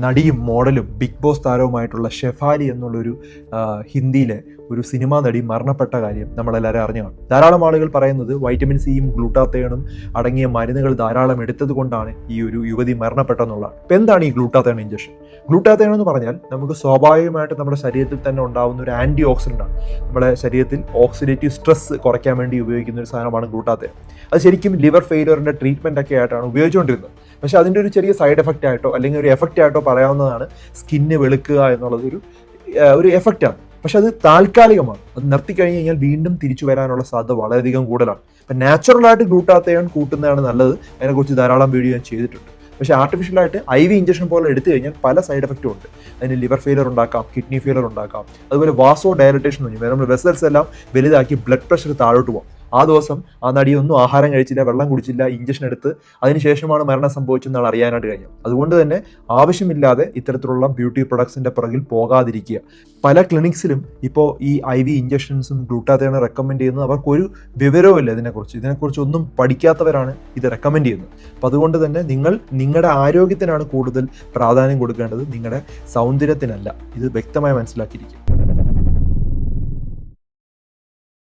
നടിയും മോഡലും big boss താരവുമായിട്ടുള്ള Shefali എന്നുള്ളൊരു ഹിന്ദിയിലെ ഒരു സിനിമാ നടി മരണപ്പെട്ട കാര്യം നമ്മളെല്ലാവരും അറിഞ്ഞാണ്. ധാരാളം ആളുകൾ പറയുന്നത് വൈറ്റമിൻ സിയും ഗ്ലൂട്ടാത്തയോണും അടങ്ങിയ മരുന്നുകൾ ധാരാളം എടുത്തത് കൊണ്ടാണ് ഈ ഒരു യുവതി മരണപ്പെട്ടെന്നുള്ളതാണ്. ഇപ്പം എന്താണ് ഈ ഗ്ലൂട്ടാത്തയോൺ ഇഞ്ചക്ഷൻ? ഗ്ലൂട്ടാത്തയോൺ എന്ന് പറഞ്ഞാൽ നമുക്ക് സ്വാഭാവികമായിട്ട് നമ്മുടെ ശരീരത്തിൽ തന്നെ ഉണ്ടാകുന്ന ഒരു ആൻറ്റി ഓക്സിഡൻ്റ് ആണ്. നമ്മുടെ ശരീരത്തിൽ ഓക്സിഡേറ്റീവ് സ്ട്രെസ് കുറയ്ക്കാൻ വേണ്ടി ഉപയോഗിക്കുന്ന ഒരു സാധനമാണ് ഗ്ലൂട്ടാത്തയോൺ. അത് ശരിക്കും ലിവർ ഫെയിലിയറിൻ്റെ ട്രീറ്റ്മെൻ്റ് ഒക്കെ ആയിട്ടാണ് ഉപയോഗിച്ചുകൊണ്ടിരുന്നത്. പക്ഷേ അതിൻ്റെ ഒരു ചെറിയ സൈഡ് എഫക്റ്റ് ആയിട്ടോ അല്ലെങ്കിൽ ഒരു എഫക്റ്റ് ആയിട്ടോ പറയാവുന്നതാണ് സ്കിന്ന് വെളുക്കുക എന്നുള്ളത് ഒരു എഫക്റ്റാണ്. പക്ഷെ അത് താൽക്കാലികമാണ്. അത് നിർത്തിക്കഴിഞ്ഞ് കഴിഞ്ഞാൽ വീണ്ടും തിരിച്ചു വരാനുള്ള സാധ്യത വളരെയധികം കൂടുതലാണ്. അപ്പം നാച്ചുറലായിട്ട് ഗ്ലൂട്ടാത്തയോൺ കൂട്ടുന്നതാണ് നല്ലത്. അതിനെക്കുറിച്ച് ധാരാളം വീഡിയോ ഞാൻ ചെയ്തിട്ടുണ്ട്. പക്ഷേ ആർട്ടിഫിഷ്യലായിട്ട് IV ഇഞ്ചക്ഷൻ പോലെ എടുത്തു കഴിഞ്ഞാൽ പല സൈഡ് എഫക്റ്റും ഉണ്ട്. അതിന് ലിവർ ഫെയിലർ ഉണ്ടാക്കാം, കിഡ്നി ഫെയിലർ ഉണ്ടാക്കാം, അതുപോലെ വാസോ ഡയലറ്റേഷൻ എന്ന് പറഞ്ഞാൽ നമ്മുടെ വെസൽസ് എല്ലാം വലുതാക്കി ബ്ലഡ് പ്രഷർ താഴോട്ട് പോകും. ആ ദിവസം ആ നടിയൊന്നും ആഹാരം കഴിച്ചില്ല, വെള്ളം കുടിച്ചില്ല, ഇഞ്ചക്ഷൻ എടുത്ത് അതിനുശേഷമാണ് മരണം സംഭവിച്ചെന്നാണ് അറിയാനായിട്ട് കഴിഞ്ഞത്. അതുകൊണ്ട് തന്നെ ആവശ്യമില്ലാതെ ഇത്തരത്തിലുള്ള ബ്യൂട്ടി പ്രൊഡക്ട്സിൻ്റെ പുറകിൽ പോകാതിരിക്കുക. പല ക്ലിനിക്സിലും ഇപ്പോൾ ഈ IV ഇഞ്ചക്ഷൻസും ഗ്ലൂട്ടാത്തയോണും റെക്കമെൻഡ് ചെയ്യുന്നത് അവർക്കൊരു വിവരവും ഇല്ല ഇതിനെക്കുറിച്ച് ഒന്നും പഠിക്കാത്തവരാണ് ഇത് റെക്കമെൻഡ് ചെയ്യുന്നത്. അപ്പോൾ അതുകൊണ്ട് തന്നെ നിങ്ങൾ നിങ്ങളുടെ ആരോഗ്യത്തിനാണ് കൂടുതൽ പ്രാധാന്യം കൊടുക്കേണ്ടത്, നിങ്ങളുടെ സൗന്ദര്യത്തിനല്ല. ഇത് വ്യക്തമായി മനസ്സിലാക്കിയിരിക്കും.